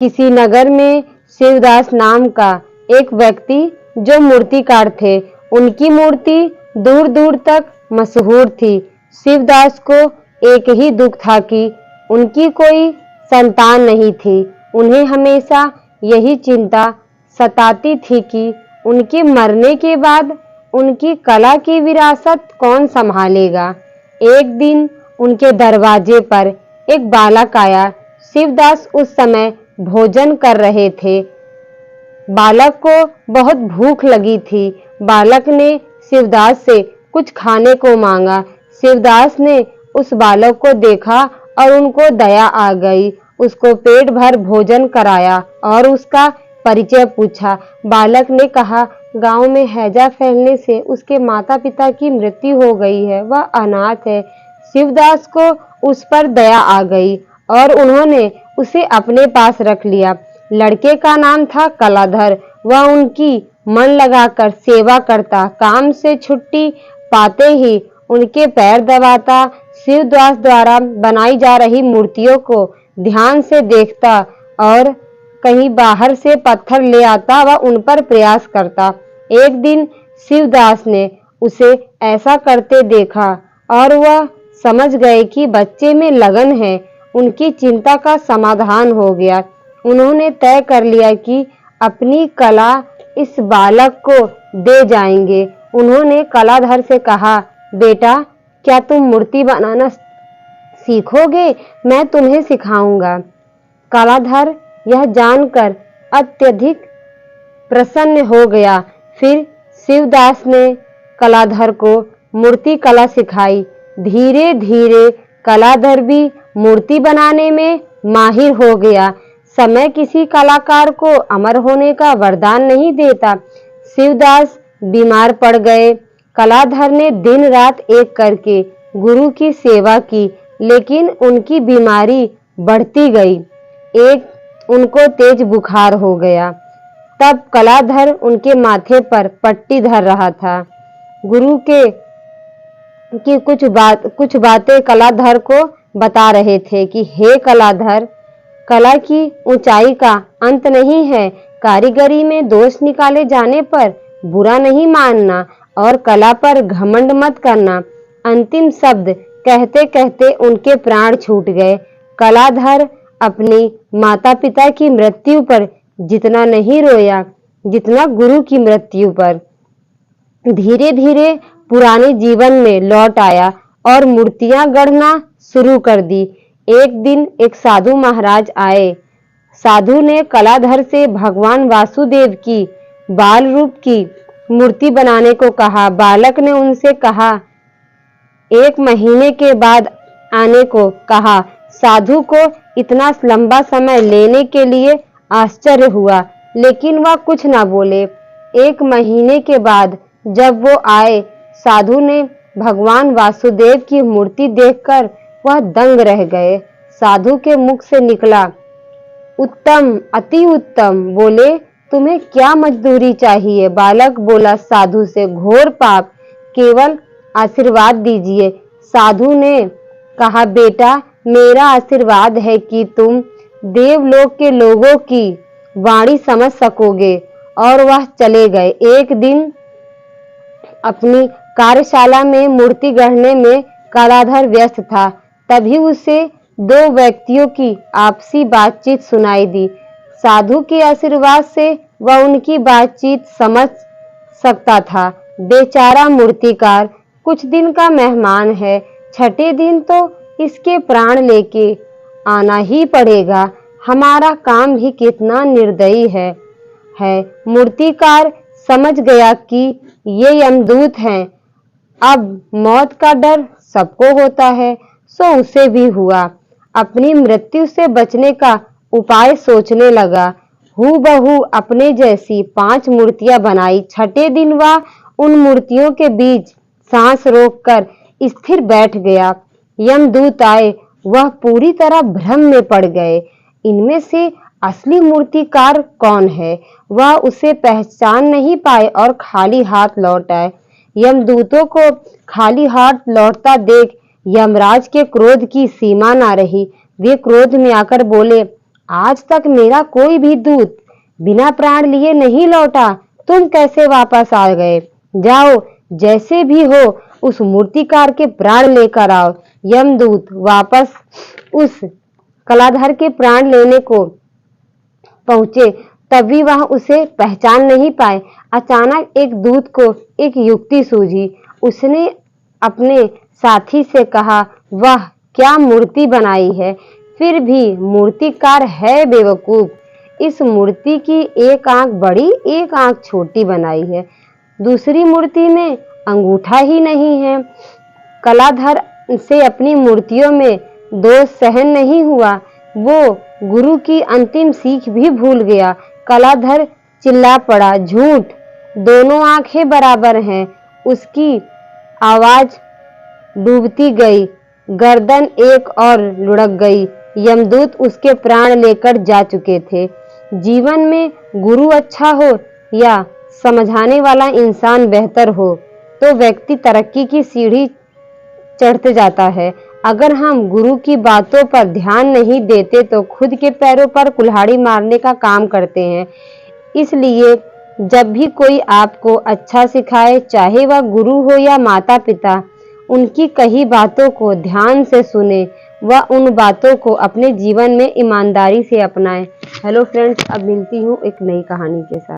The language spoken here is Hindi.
किसी नगर में शिवदास नाम का एक व्यक्ति जो मूर्तिकार थे, उनकी मूर्ति दूर दूर तक मशहूर थी। शिवदास को एक ही दुख था कि उनकी कोई संतान नहीं थी। उन्हें हमेशा यही चिंता सताती थी कि उनके मरने के बाद उनकी कला की विरासत कौन संभालेगा। एक दिन उनके दरवाजे पर एक बालक आया। शिवदास उस समय भोजन कर रहे थे। बालक को बहुत भूख लगी थी। बालक ने शिवदास से कुछ खाने को मांगा। शिवदास ने उस बालक को देखा और उनको दया आ गई। उसको पेट भर भोजन कराया और उसका परिचय पूछा। बालक ने कहा, गांव में हैजा फैलने से उसके माता पिता की मृत्यु हो गई है, वह अनाथ है। शिवदास को उस पर दया आ गई और उन्होंने उसे अपने पास रख लिया। लड़के का नाम था कलाधर। वह उनकी मन लगाकर सेवा करता। काम से छुट्टी पाते ही उनके पैर दबाता। शिवदास द्वारा बनाई जा रही मूर्तियों को ध्यान से देखता और कहीं बाहर से पत्थर ले आता व उन पर प्रयास करता। एक दिन शिवदास ने उसे ऐसा करते देखा और वह समझ गए कि बच्चे में लगन है। उनकी चिंता का समाधान हो गया। उन्होंने तय कर लिया कि अपनी कला इस बालक को दे जाएंगे। उन्होंने कलाधर से कहा, बेटा, क्या तुम मूर्ति बनाना सीखोगे? मैं तुम्हें सिखाऊंगा। कलाधर यह जानकर अत्यधिक प्रसन्न हो गया। फिर शिवदास ने कलाधर को मूर्ति कला सिखाई। धीरे धीरे कलाधर भी मूर्ति बनाने में माहिर हो गया। समय किसी कलाकार को अमर होने का वरदान नहीं देता। शिवदास बीमार पड़ गए। कलाधर ने दिन रात एक करके गुरु की सेवा की, लेकिन उनकी बीमारी बढ़ती गई। एक उनको तेज बुखार हो गया। तब कलाधर उनके माथे पर पट्टी धर रहा था। गुरु की कुछ बातें कलाधर को बता रहे थे कि हे कलाधर, कला की ऊंचाई का अंत नहीं है। कारीगरी में दोष निकाले जाने पर बुरा नहीं मानना और कला पर घमंड मत करना। अंतिम शब्द कहते कहते उनके प्राण छूट गए। कलाधर अपनी माता पिता की मृत्यु पर जितना नहीं रोया जितना गुरु की मृत्यु पर। धीरे धीरे पुराने जीवन में लौट आया और मूर्तियां गढ़ना शुरू कर दी। एक दिन एक साधु महाराज आए। साधु ने कलाधर से भगवान वासुदेव की बाल रूप की मूर्ति बनाने को कहा। बालक ने उनसे कहा, 1 महीने के बाद आने को कहा। साधु को इतना लंबा समय लेने के लिए आश्चर्य हुआ, लेकिन वह कुछ न बोले। 1 महीने के बाद जब वो आए, साधु ने भगवान वासुदेव की मूर्ति देखकर वह दंग रह गए। साधु के मुख से निकला, उत्तम, अति उत्तम। बोले, तुम्हें क्या मजदूरी चाहिए? बालक बोला साधु से, घोर पाप, केवल आशीर्वाद दीजिए। साधु ने कहा, बेटा, मेरा आशीर्वाद है कि तुम देवलोक के लोगों की वाणी समझ सकोगे। और वह चले गए। एक दिन अपनी कार्यशाला में मूर्ति गढ़ने में कलाधर व्यस्त था। तभी उसे 2 व्यक्तियों की आपसी बातचीत सुनाई दी। साधु के आशीर्वाद से वह उनकी बातचीत समझ सकता था। बेचारा मूर्तिकार कुछ दिन का मेहमान है। 6ठे दिन तो इसके प्राण लेके आना ही पड़ेगा। हमारा काम भी कितना निर्दयी है। मूर्तिकार समझ गया कि ये यमदूत हैं। अब मौत का डर सबको होता है, सो उसे भी हुआ। अपनी मृत्यु से बचने का उपाय सोचने लगा। हूबहू अपने जैसी 5 मूर्तियां बनाई। 6ठे दिन वह उन मूर्तियों के बीच सांस रोककर स्थिर बैठ गया। यमदूत आए। वह पूरी तरह भ्रम में पड़ गए। इनमें से असली मूर्तिकार कौन है? वह उसे पहचान नहीं पाए और खाली हाथ लौट आए। यमदूतों को खाली हाथ लौटता देख यमराज के क्रोध की सीमा ना रही। वे क्रोध में आकर बोले, आज तक मेरा कोई भी दूत बिना प्राण लिए नहीं लौटा, तुम कैसे वापस आ गए? जाओ, जैसे भी हो उस मूर्तिकार के प्राण लेकर आओ। यमदूत वापस उस कलाधर के प्राण लेने को पहुंचे, तभी वह उसे पहचान नहीं पाए। अचानक एक दूत को एक युक्ति सूझी। उसने अपने साथी से कहा, वाह क्या मूर्ति बनाई है, फिर भी मूर्तिकार है बेवकूफ। इस मूर्ति की एक आंख बड़ी एक आंख छोटी बनाई है, दूसरी मूर्ति में अंगूठा ही नहीं है। कलाधर से अपनी मूर्तियों में दोष सहन नहीं हुआ, वो गुरु की अंतिम सीख भी भूल गया। कलाधर चिल्ला पड़ा, झूठ, दोनों आंखें बराबर हैं। उसकी आवाज डूबती गई, गर्दन एक और लुढ़क गई। यमदूत उसके प्राण लेकर जा चुके थे। जीवन में गुरु अच्छा हो या समझाने वाला इंसान बेहतर हो, तो व्यक्ति तरक्की की सीढ़ी चढ़ते जाता है। अगर हम गुरु की बातों पर ध्यान नहीं देते तो खुद के पैरों पर कुल्हाड़ी मारने का काम करते हैं। इसलिए जब भी कोई आपको अच्छा सिखाए, चाहे वह गुरु हो या माता पिता, उनकी कही बातों को ध्यान से सुने व उन बातों को अपने जीवन में ईमानदारी से अपनाएं। हेलो फ्रेंड्स, अब मिलती हूँ एक नई कहानी के साथ।